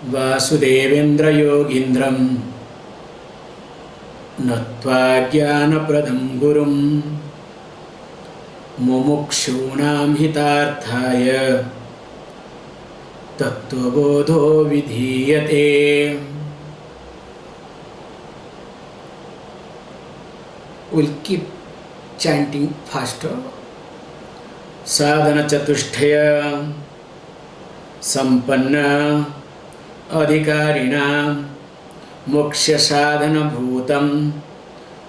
वासुदेवेन्द्र योगीन्द्रं नत्वा ज्ञानप्रदं गुरुं मुमुक्षूणां हितार्थाय तत्त्वबोधो विधीयते. We'll keep chanting faster. Sadhana chatushtaya sampanna adhikarina moksha sadhana bhutam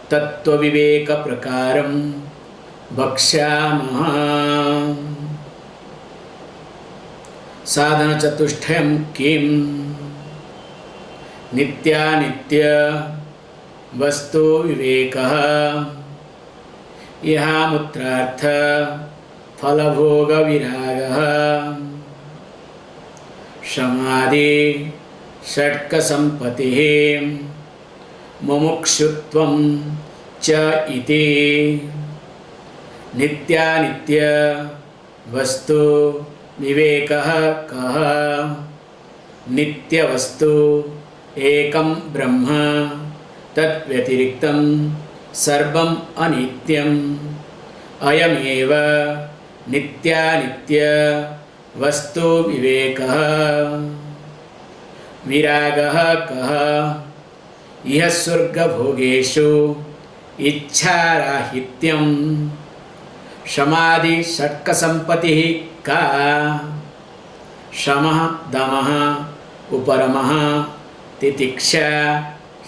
tattva viveka prakaram bhakshamaha. Sadhana chatushtayam kim nitya nitya vastu vivekaha yaha mutrartha phalabhoga viragaha samadhi षट्क संपत्तिः मुमुक्षुत्वं च इति. नित्यानित्य वस्तु विवेकः कः. नित्यवस्तु एकं ब्रह्म तद्व्यतिरिक्तं सर्वम् अनित्यम्. अयमेव नित्यानित्य वस्तु विवेकः. विरागः कः. इह स्वर्गभोगेषु इच्छाराहित्यं. समाधि षट्क संपत्तिः का. शमः दमः उपरमः तितिक्षा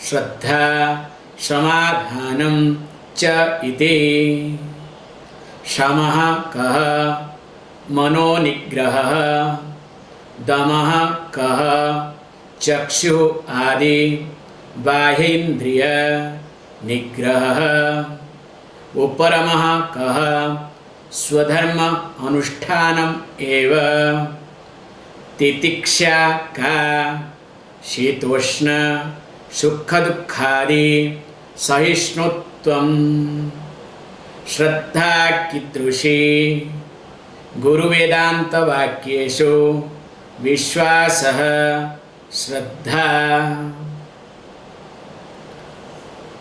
श्रद्धा समाधानं च इति. शमः कः. मनोनिग्रहः. दमः कः. चक्षु आदि बाह्येन्द्रिय निग्रहः. उपरमः कः. स्वधर्म अनुष्ठानम् एव. तितिक्षा का. शीतोष्ण सुख दुःखादि सहिष्णुत्वम्. श्रद्धा कीदृशी. गुरुवेदांत वाक्येषु विश्वासः श्रद्धा.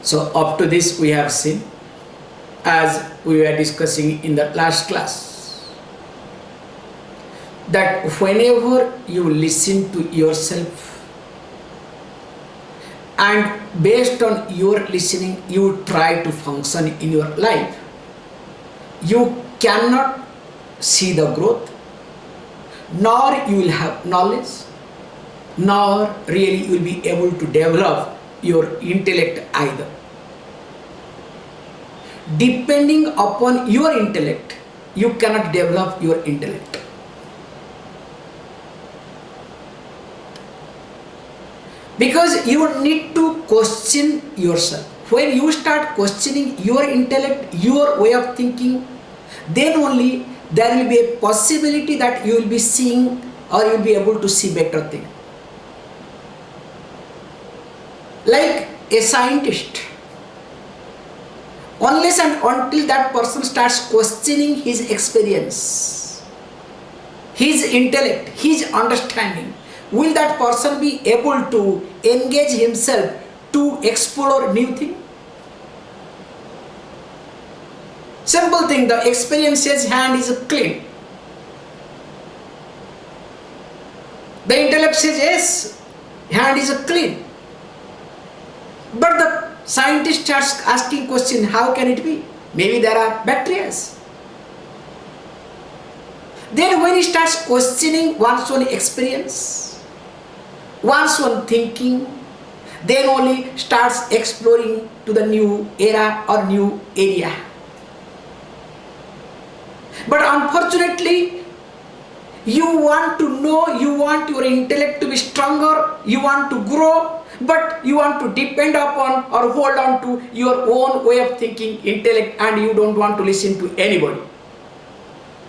So up to this we have seen, as we were discussing in the last class, that whenever you listen to yourself and based on your listening you try to function in your life, you cannot see the growth, nor you will have knowledge, nor really you will be able to develop your intellect either. Depending upon your intellect, you cannot develop your intellect. Because you need to question yourself. When you start questioning your intellect, your way of thinking, then only there will be a possibility that you will be seeing or you will be able to see better things. Like a scientist, unless and until that person starts questioning his experience, his intellect, his understanding, will that person be able to engage himself to explore new things? Simple thing, the experience says hand is clean. The intellect says yes, hand is clean. But the scientist starts asking question, how can it be? Maybe there are bacteria. Then when he starts questioning one's own experience, one's own thinking, then only starts exploring to the new era or new area. But unfortunately, you want to know, you want your intellect to be stronger, you want to grow, but you want to depend upon or hold on to your own way of thinking, intellect, and you don't want to listen to anybody.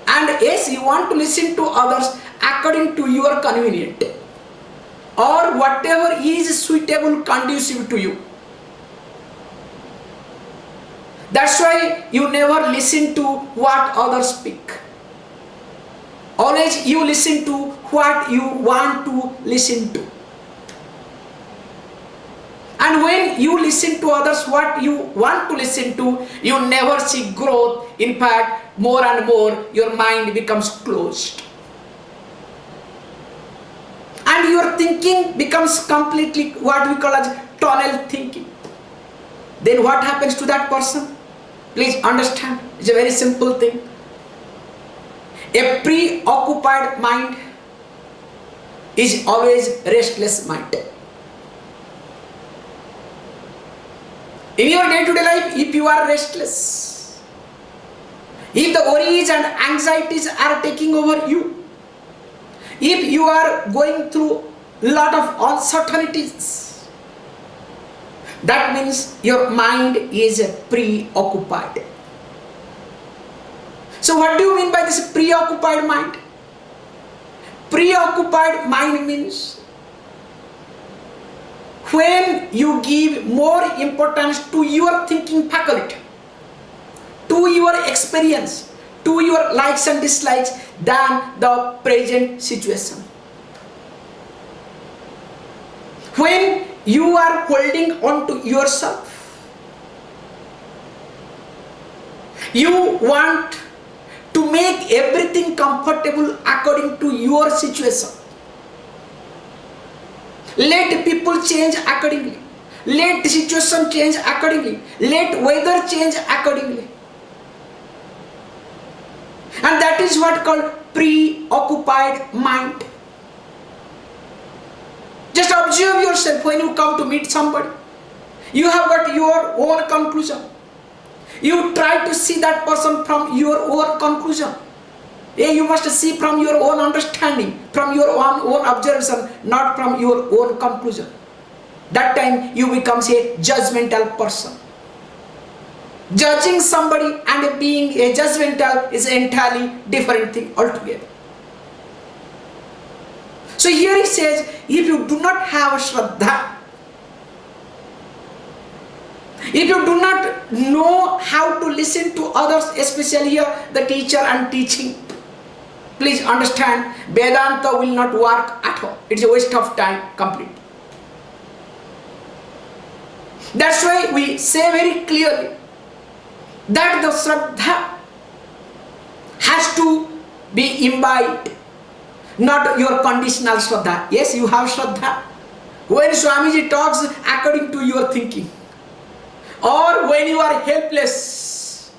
And yes, you want to listen to others according to your convenience or whatever is suitable, conducive to you. That's why you never listen to what others speak. Always you listen to what you want to listen to. If you listen to others what you want to listen to, you never see growth. In fact, more and more your mind becomes closed. And your thinking becomes completely what we call as tunnel thinking. Then what happens to that person? Please understand, it's a very simple thing. A preoccupied mind is always restless mind. In your day-to-day life, if you are restless, if the worries and anxieties are taking over you, if you are going through a lot of uncertainties, that means your mind is preoccupied. So what do you mean by this preoccupied mind? Preoccupied mind means when you give more importance to your thinking faculty, to your experience, to your likes and dislikes than the present situation. When you are holding on to yourself, you want to make everything comfortable according to your situation. Let people change accordingly. Let the situation change accordingly. Let weather change accordingly. And that is what called preoccupied mind. Just observe yourself when you come to meet somebody. You have got your own conclusion. You try to see that person from your own conclusion. You must see from your own understanding, from your own observation, not from your own conclusion. That time you become a judgmental person. Judging somebody and being a judgmental is an entirely different thing altogether. So here he says, if you do not have Shraddha, if you do not know how to listen to others, especially here the teacher and teaching, please understand, Vedanta will not work at all. It's a waste of time completely. That's why we say very clearly that the Shraddha has to be imbibed, not your conditional Shraddha. Yes, you have Shraddha. When Swamiji talks according to your thinking, or when you are helpless,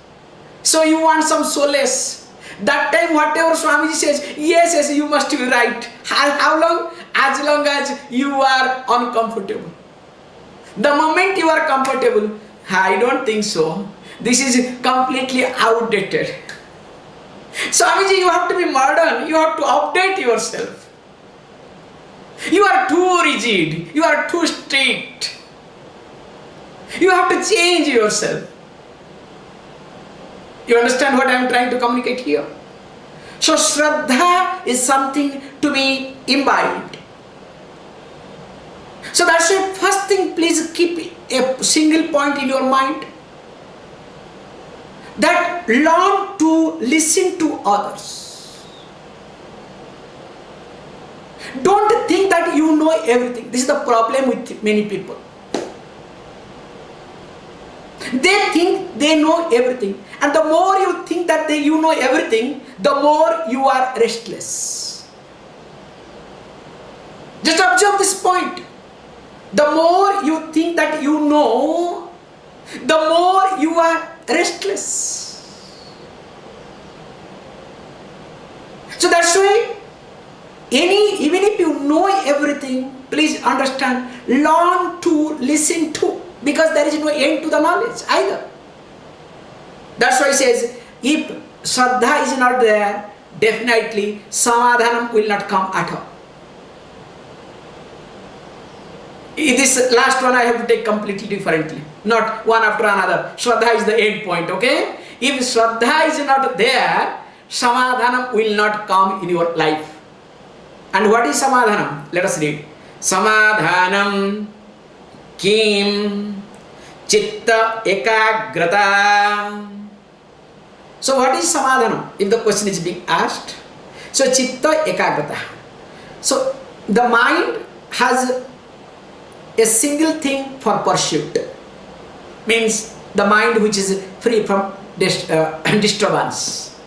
so you want some solace, that time whatever Swamiji says, yes, you must be right. How long? As long as you are uncomfortable. The moment you are comfortable, I don't think so. This is completely outdated. Swamiji, you have to be modern. You have to update yourself. You are too rigid. You are too strict. You have to change yourself. You understand what I am trying to communicate here? So Shraddha is something to be imbibed. So that's the first thing, please keep a single point in your mind. That learn to listen to others. Don't think that you know everything. This is the problem with many people. They think they know everything. And the more you think that you know everything, the more you are restless. Just observe this point. The more you think that you know, the more you are restless. So that's why even if you know everything, please understand, learn to listen to, because there is no end to the knowledge either. That's why he says, if Shraddha is not there, definitely Samadhanam will not come at all. This last one I have to take completely differently, not one after another. Shraddha is the end point, okay? If Shraddha is not there, Samadhanam will not come in your life. And what is Samadhanam? Let us read. Samadhanam kim chitta ekagrata. So what is Samadhanam? If the question is being asked. So chitta ekagrata. So the mind has a single thing for pursuit. means the mind which is free from disturbance.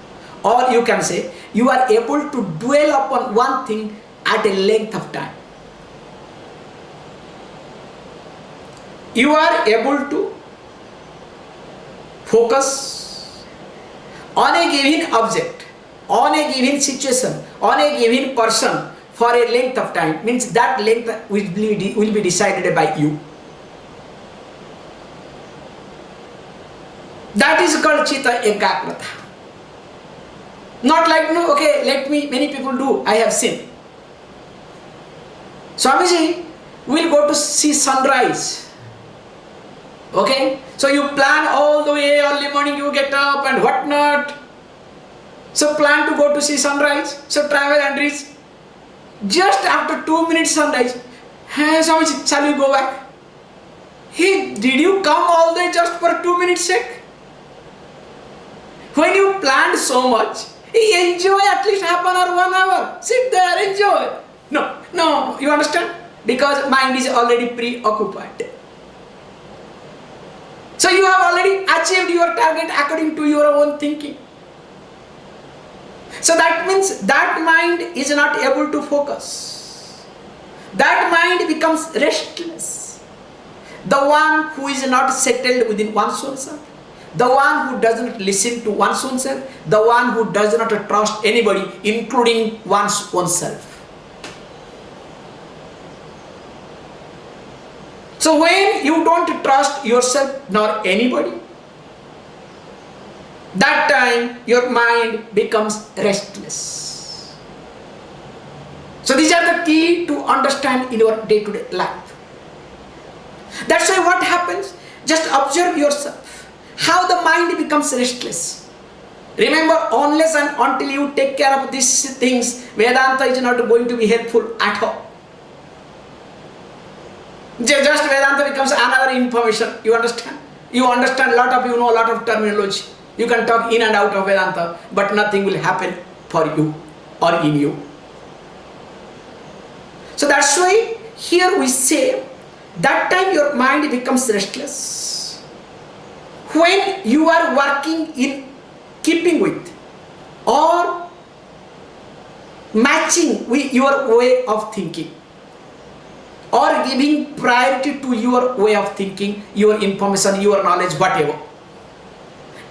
Or you can say, you are able to dwell upon one thing at a length of time. You are able to focus on a given object, on a given situation, on a given person for a length of time, means that length will be decided by you. That is called Chitta Ekagrata. Not like, no, okay, many people do, I have seen. Swamiji will go to see sunrise. Okay, so you plan all the way, early morning you get up and whatnot. So plan to go to see sunrise, so travel and reach. Just after 2 minutes sunrise, hey Swamiji, shall we go back? Hey, did you come all the way just for 2 minutes sake? When you planned so much, enjoy at least half an hour, 1 hour. Sit there, enjoy. No, you understand? Because mind is already preoccupied. So you have already achieved your target according to your own thinking. So that means that mind is not able to focus. That mind becomes restless. The one who is not settled within one's own self. The one who doesn't listen to one's own self. The one who does not trust anybody, including one's own self. So when you don't trust yourself nor anybody, that time your mind becomes restless. So these are the key to understand in your day-to-day life. That's why what happens, just observe yourself, how the mind becomes restless. Remember, unless and until you take care of these things, Vedanta is not going to be helpful at all. Just Vedanta becomes another information, you understand? You understand, a lot of you know a lot of terminology. You can talk in and out of Vedanta, but nothing will happen for you or in you. So that's why here we say, that time your mind becomes restless. When you are working in keeping with or matching with your way of thinking, or giving priority to your way of thinking, your information, your knowledge, whatever.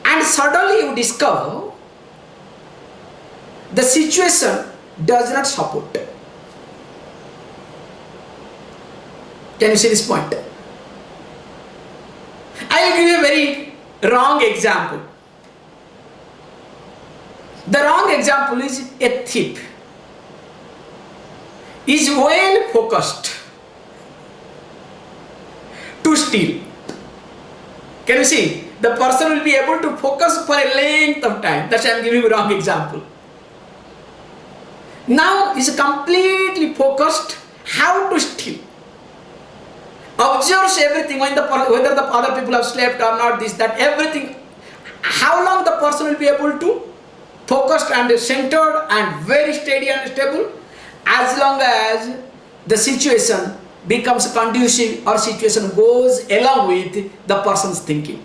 And suddenly you discover the situation does not support. Can you see this point? I will give you a very wrong example. The wrong example is a thief is well focused to steal. Can you see? The person will be able to focus for a length of time. That's why I am giving you a wrong example. Now is completely focused how to steal. Observes everything, whether the other people have slept or not, this, that, everything. How long the person will be able to focus and centered and very steady and stable? As long as the situation becomes conducive or situation goes along with the person's thinking.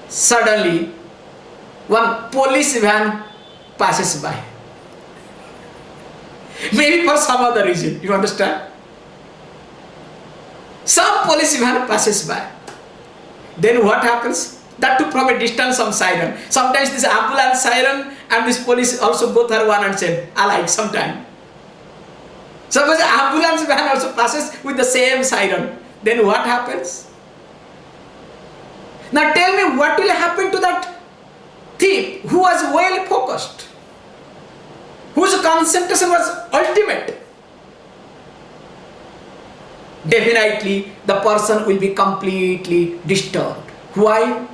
Suddenly, one police van passes by. Maybe for some other reason, you understand? Some police van passes by. Then what happens? That too from a distance, some siren. Sometimes this ambulance siren and this police also both are one and same, alike sometime. Suppose the ambulance van also passes with the same siren. Then what happens? Now tell me, what will happen to that thief who was well focused, whose concentration was ultimate? Definitely the person will be completely disturbed. Why?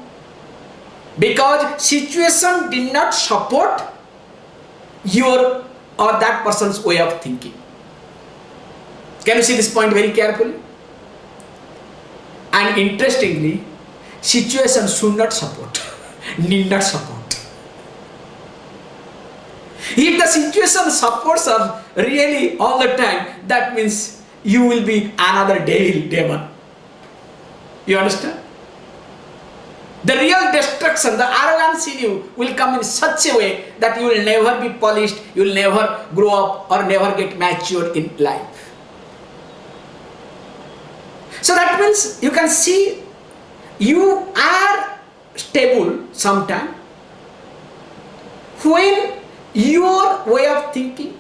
Because situation did not support your or that person's way of thinking. Can you see this point very carefully? And interestingly, situation should not support, need not support. If the situation supports us really all the time, that means you will be another demon. You understand? The real destruction, the arrogance in you will come in such a way that you will never be polished, you will never grow up or never get matured in life. So that means you can see you are stable sometime when your way of thinking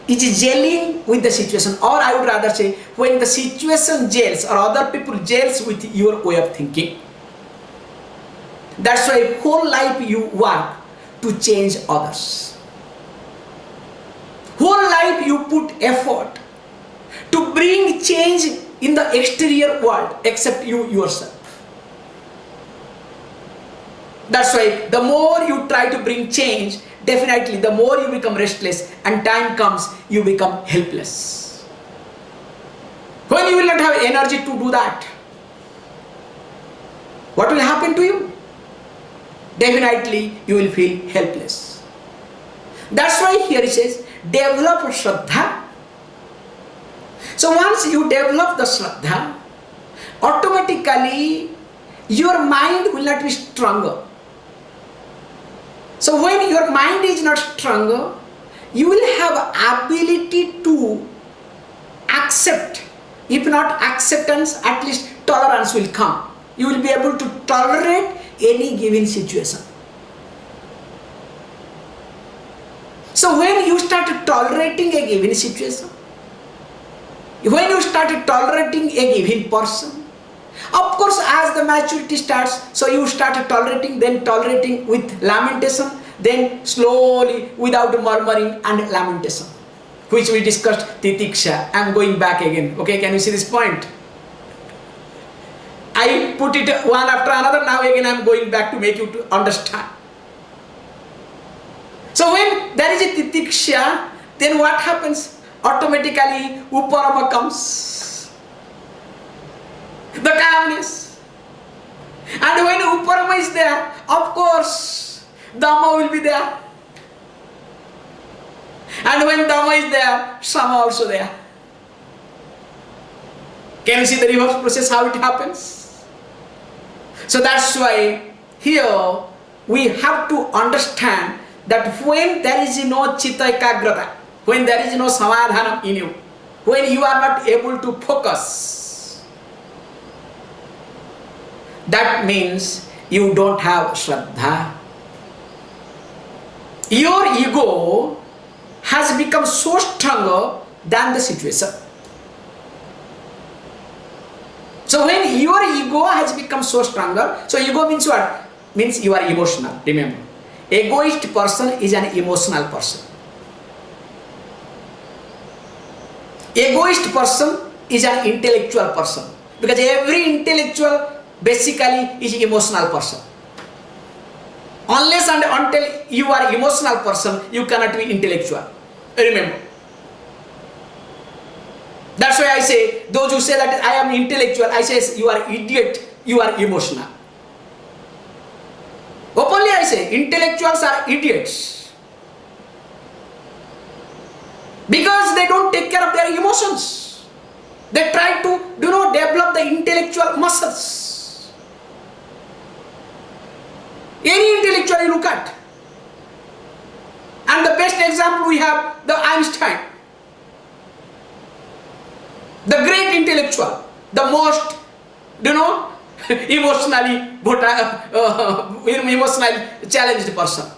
is gelling with the situation, or I would rather say when the situation gels or other people gels with your way of thinking. That's why whole life you work to change others. Whole life you put effort to bring change in the exterior world except you yourself. That's why the more you try to bring change, definitely the more you become restless, and time comes you become helpless. When you will not have energy to do that, what will happen to you? Definitely you will feel helpless. That's why here it says, develop Shraddha. So once you develop the Shraddha, automatically your mind will not be stronger. So when your mind is not stronger, you will have ability to accept. If not acceptance, at least tolerance will come. You will be able to tolerate any given situation. So when you start tolerating a given situation, when you start tolerating a given person, of course as the maturity starts, so you start tolerating, then tolerating with lamentation, then slowly without murmuring and lamentation, which we discussed titiksha. I am going back again. Okay, can you see this point? I put it one after another, now again I am going back to make you to understand. So when there is a titiksha, then what happens? Automatically uparama comes. The calmness. And when uparama is there, of course, dhamma will be there. And when dhamma is there, sama also there. Can you see the reverse process, how it happens? So that's why here we have to understand that when there is no chitta ekagrata, when there is no samadhanam in you, when you are not able to focus, that means you don't have Shraddha. Your ego has become so stronger than the situation. So when your ego has become so stronger, so ego means what? Means you are emotional. Remember, egoist person is an emotional person. Egoist person is an intellectual person, because every intellectual basically is emotional person. Unless and until you are emotional person, you cannot be intellectual. Remember. That's why I say, those who say that I am intellectual, I say you are idiot, you are emotional. Openly I say, intellectuals are idiots. Because they don't take care of their emotions. They try to, develop the intellectual muscles. Any intellectual you look at. And the best example we have, the Einstein. The great intellectual, the most, emotionally challenged person.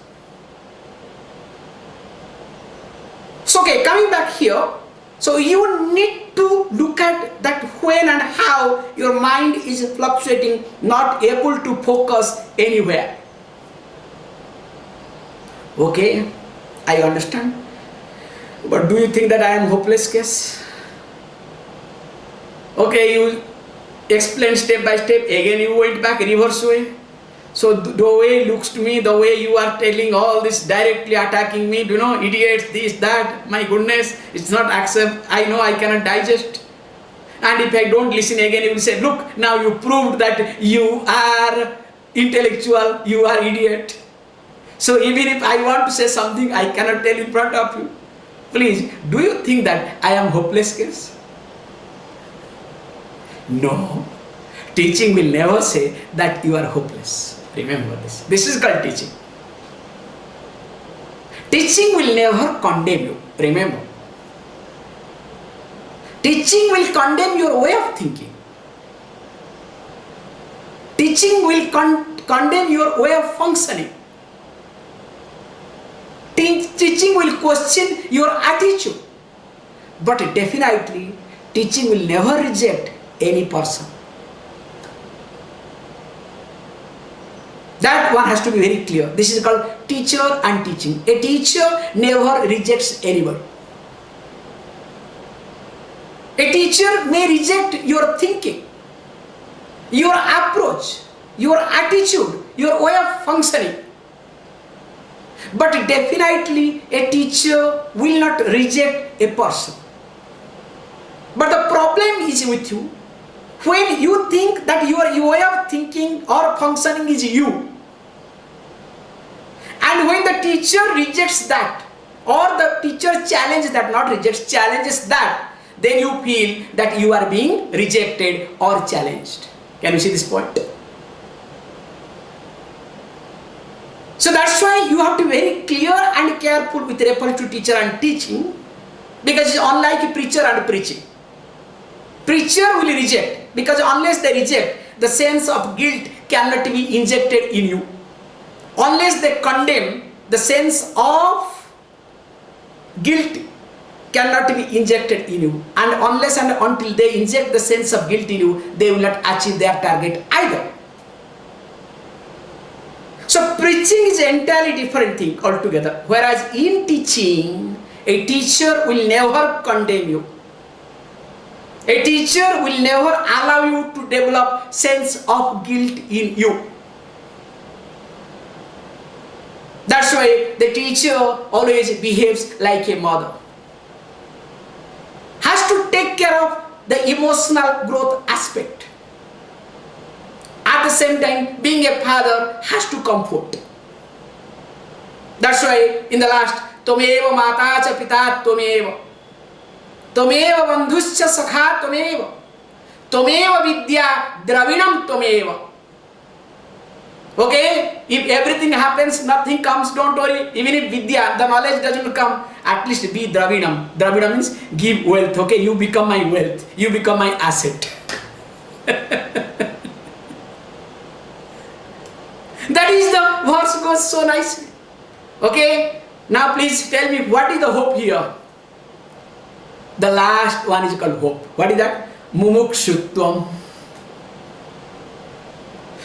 So okay, coming back here, so you need to look at that when and how your mind is fluctuating, not able to focus anywhere. Okay, I understand. But do you think that I am hopeless case? Okay, you explain step by step, again you went back reverse way. So the way it looks to me, the way you are telling all this, directly attacking me, idiots, this, that, my goodness, it's not accept, I know I cannot digest. And if I don't listen again, you will say, look, now you proved that you are intellectual, you are idiot. So even if I want to say something, I cannot tell in front of you. Please, do you think that I am hopeless case? No. Teaching will never say that you are hopeless. Remember this. This is called teaching. Teaching will never condemn you. Remember. Teaching will condemn your way of thinking. Teaching will condemn your way of functioning. Teaching will question your attitude. But definitely, teaching will never reject any person. That one has to be very clear. This is called teacher and teaching. A teacher never rejects anybody. A teacher may reject your thinking, your approach, your attitude, your way of functioning. But definitely a teacher will not reject a person. But the problem is with you. When you think that your way of thinking or functioning is you, and when the teacher rejects that, or the teacher challenges that, not rejects, challenges that, then you feel that you are being rejected or challenged. Can you see this point? So that's why you have to be very clear and careful with reference to teacher and teaching, because it's unlike preacher and preaching. Preacher will reject, because unless they reject, the sense of guilt cannot be injected in you. Unless they condemn, the sense of guilt cannot be injected in you. And unless and until they inject the sense of guilt in you, they will not achieve their target either. So preaching is an entirely different thing altogether. Whereas in teaching, a teacher will never condemn you. A teacher will never allow you to develop sense of guilt in you. That's why the teacher always behaves like a mother. Has to take care of the emotional growth aspect. At the same time, being a father has to comfort. That's why in the last, Tomeva mata cha pita tomeva. Tomeva bandhuscha sakha tomeva. Tomeva vidya dravinam tomeva. Okay, if everything happens, nothing comes, don't worry. Even if vidya, the knowledge doesn't come, at least be dravinam. Dravinam means give wealth. Okay, you become my wealth. You become my asset. That is the verse goes so nicely. Okay, now please tell me, what is the hope here? The last one is called hope. What is that? Mumukshutvam.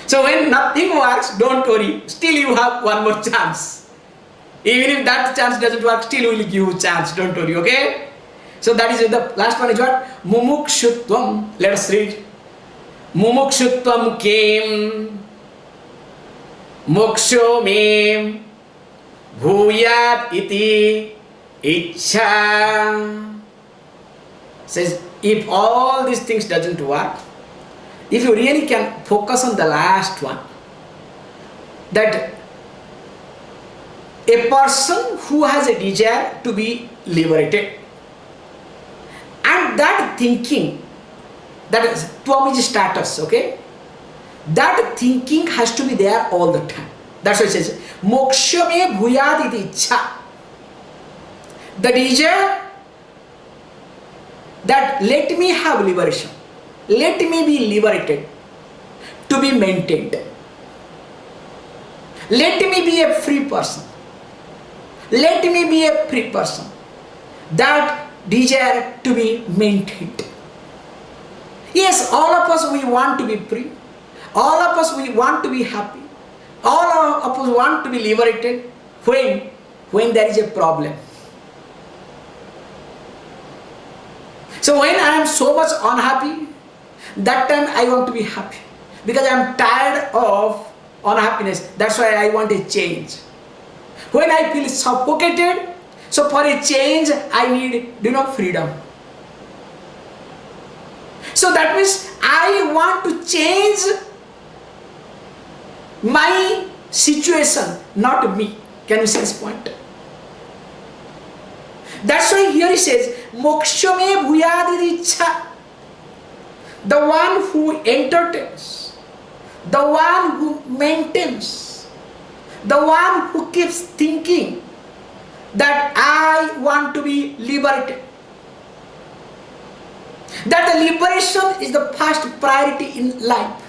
So when nothing works, don't worry. Still you have one more chance. Even if that chance doesn't work, still we will give you a chance. Don't worry, okay? So that is the last one is what? Mumukshutvam. Let us read. Mumukshutvam kem moksho me bhuyat iti ichha. Says, if all these things doesn't work, if you really can focus on the last one, that a person who has a desire to be liberated, and that thinking, that is Twamiji status, okay? That thinking has to be there all the time. That's why it says, moksha me bhuyat iti ichha. The desire that let me have liberation, let me be liberated, to be maintained. Let me be a free person. Let me be a free person. That desire to be maintained. Yes, all of us, we want to be free. All of us, we want to be happy. All of us want to be liberated. When there is a problem. So when I am so much unhappy, that time I want to be happy. Because I am tired of unhappiness. That's why I want a change. When I feel suffocated, so for a change I need, freedom. So that means I want to change my situation, not me. Can you see this point? That's why here he says, moksha me bhuyadiricha. the one who entertains, the one who maintains, the one who keeps thinking that I want to be liberated. That the liberation is the first priority in life.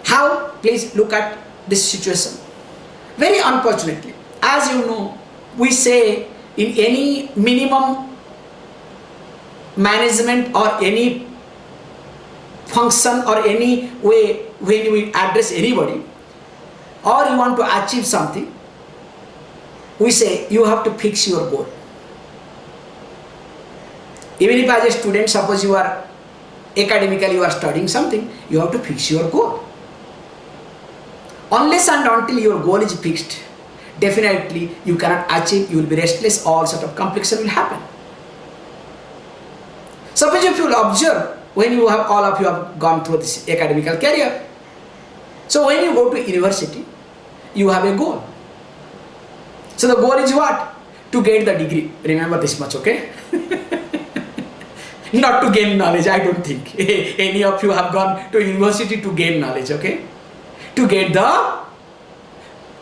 How? Please look at this situation. Very unfortunately, as you know, we say in any minimum management or any function or any way when we address anybody or you want to achieve something, we say you have to fix your goal. Even if as a student, suppose you are academically you are studying something, you have to fix your goal. Unless and until your goal is fixed, definitely you cannot achieve, you will be restless, all sort of complexion will happen. Suppose if you will observe, when you have all of you have gone through this academical career, so when you go to university, you have a goal. So the goal is what? To get the degree. Remember this much, okay? Not to gain knowledge, I don't think. Any of you have gone to university to gain knowledge, okay? To get the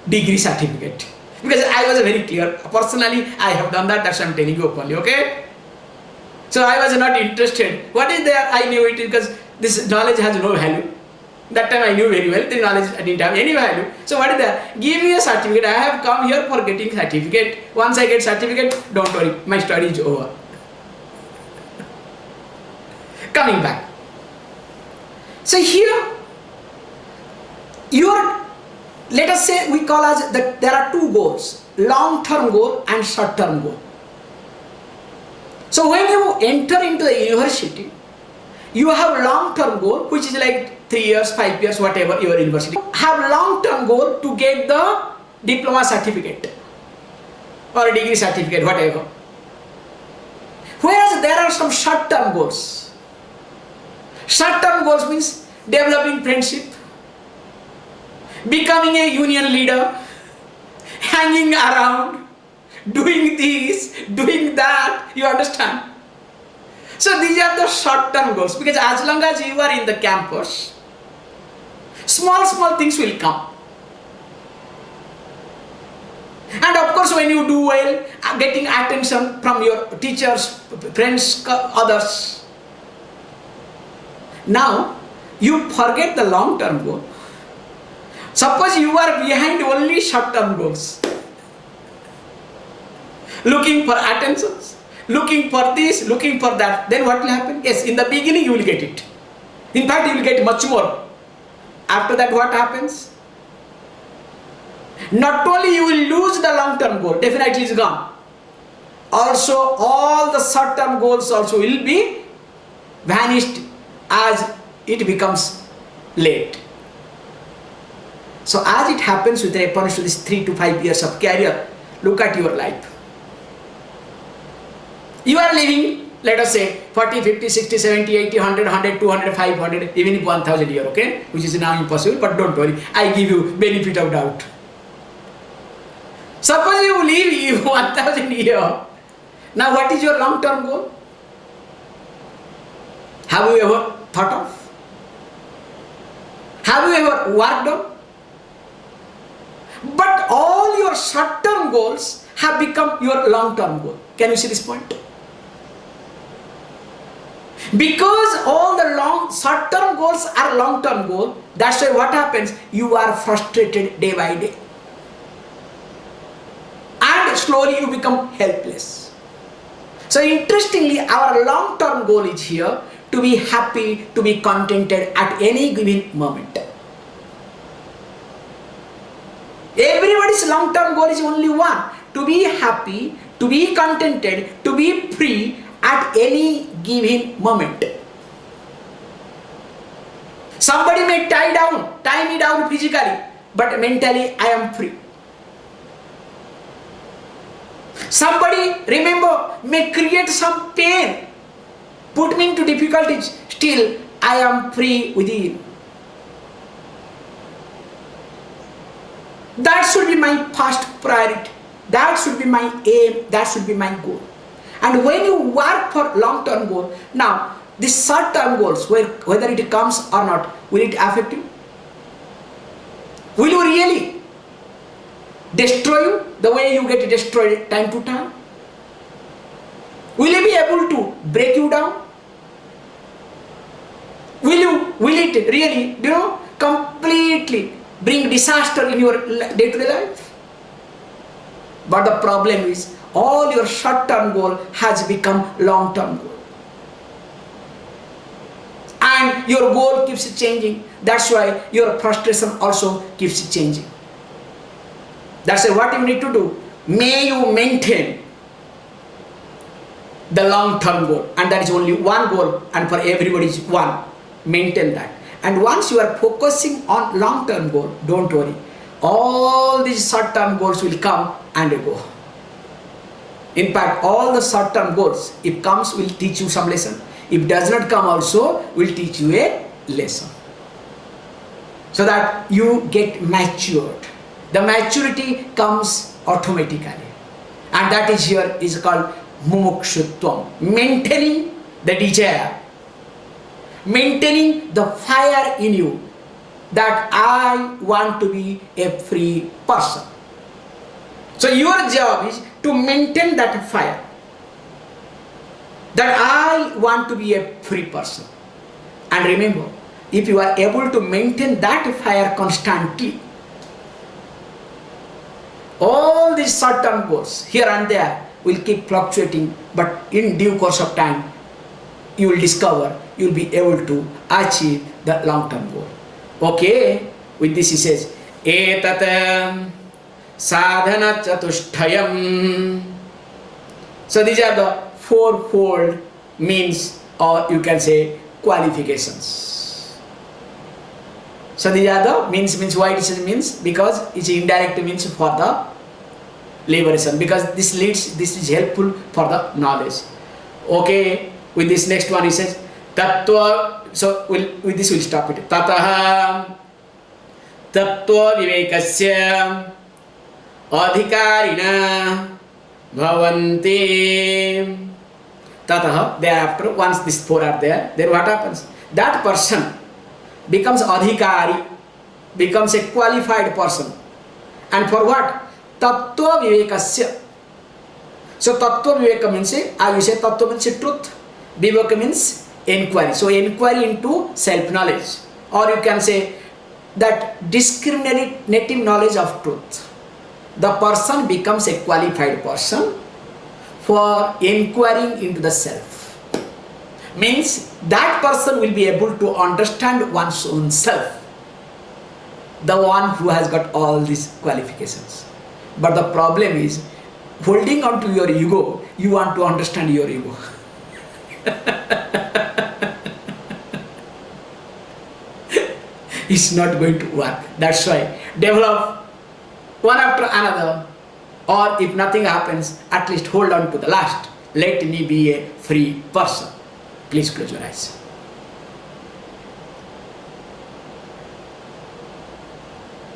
degree certificate. Because I was very clear. Personally, I have done that. That's why I'm telling you openly, okay? So I was not interested. What is there? I knew it because this knowledge has no value. That time I knew very well the knowledge didn't have any value. So what is that? Give me a certificate. I have come here for getting certificate. Once I get certificate, don't worry, my study is over. Coming back. So here, let us say we call as that there are two goals, long-term goal and short-term goal. So when you enter into the university, you have long-term goal, which is like 3 years, 5 years, whatever your university. Have long-term goal to get the diploma certificate or a degree certificate, whatever. Whereas there are some short-term goals. Short-term goals means developing friendship, becoming a union leader, hanging around, doing this, doing that, you understand? So these are the short-term goals, because as long as you are in the campus, small things will come. And of course when you do well, getting attention from your teachers, friends, others. Now, you forget the long-term goal. Suppose you are behind only short-term goals. Looking for attentions, looking for this, looking for that. Then what will happen? Yes, in the beginning you will get it. In fact, you will get much more. After that, what happens? Not only you will lose the long-term goal, definitely is gone. Also, all the short-term goals also will be vanished as it becomes late. So as it happens with reference to this 3 to 5 years of career, look at your life. You are living, let us say, 40, 50, 60, 70, 80, 100, 100, 200, 500, even if 1000 year, okay? Which is now impossible, but don't worry, I give you benefit of doubt. Suppose you live 1000 year, now what is your long-term goal? Have you ever thought of? Have you ever worked on? But all your short-term goals have become your long-term goal. Can you see this point? Because all the short-term goals are long-term goals, that's why what happens? You are frustrated day by day. And slowly you become helpless. So interestingly, our long-term goal is here to be happy, to be contented at any given moment. Everybody's long-term goal is only one, to be happy, to be contented, to be free at any given moment. Somebody may tie me down physically, but mentally I am free. Somebody, remember, may create some pain, put me into difficulties, still I am free within. That should be my first priority. That should be my aim. That should be my goal. And when you work for long-term goal, now these short-term goals, whether it comes or not, will it affect you? Will you really destroy you the way you get destroyed time to time? Will it be able to break you down? Will it really, completely bring disaster in your day-to-day life? But the problem is, all your short-term goal has become long-term goal. And your goal keeps changing. That's why your frustration also keeps changing. That's why what you need to do, may you maintain the long-term goal. And that is only one goal, and for everybody is one. Maintain that. And once you are focusing on long-term goal, don't worry. All these short-term goals will come and go. In fact, all the short-term goals, if comes, will teach you some lesson. If does not come also, will teach you a lesson. So that you get matured. The maturity comes automatically. And that is here is called mumukshutvam. Maintaining the desire. Maintaining the fire in you. That I want to be a free person. So your job is to maintain that fire. That I want to be a free person. And remember, if you are able to maintain that fire constantly, all these short-term goals here and there will keep fluctuating, but in due course of time, you will discover, you will be able to achieve the long-term goal. Okay, with this he says, Etat sadhana chatusthayam. So these are the fourfold means, or you can say qualifications. So these are the means why it is means, because it's indirect means for the liberation, because this is helpful for the knowledge. Okay, with this next one he says Tattva. So with this we'll stop it. Tataha Tattva vivekasya adhikarina bhavanti. Tataha, thereafter, once these four are there, then what happens? That person becomes adhikari, becomes a qualified person. And for what? Tattva vivekasya. So tattva viveka means, I will say tattva means truth. Viveka means inquiry. So inquiry into self-knowledge. Or you can say that discriminative knowledge of truth. The person becomes a qualified person for inquiring into the self. Means that person will be able to understand one's own self. The one who has got all these qualifications. But the problem is, holding on to your ego, you want to understand your ego. It's not going to work. That's why develop one after another, or if nothing happens, at least hold on to the last. Let me be a free person. Please close your eyes.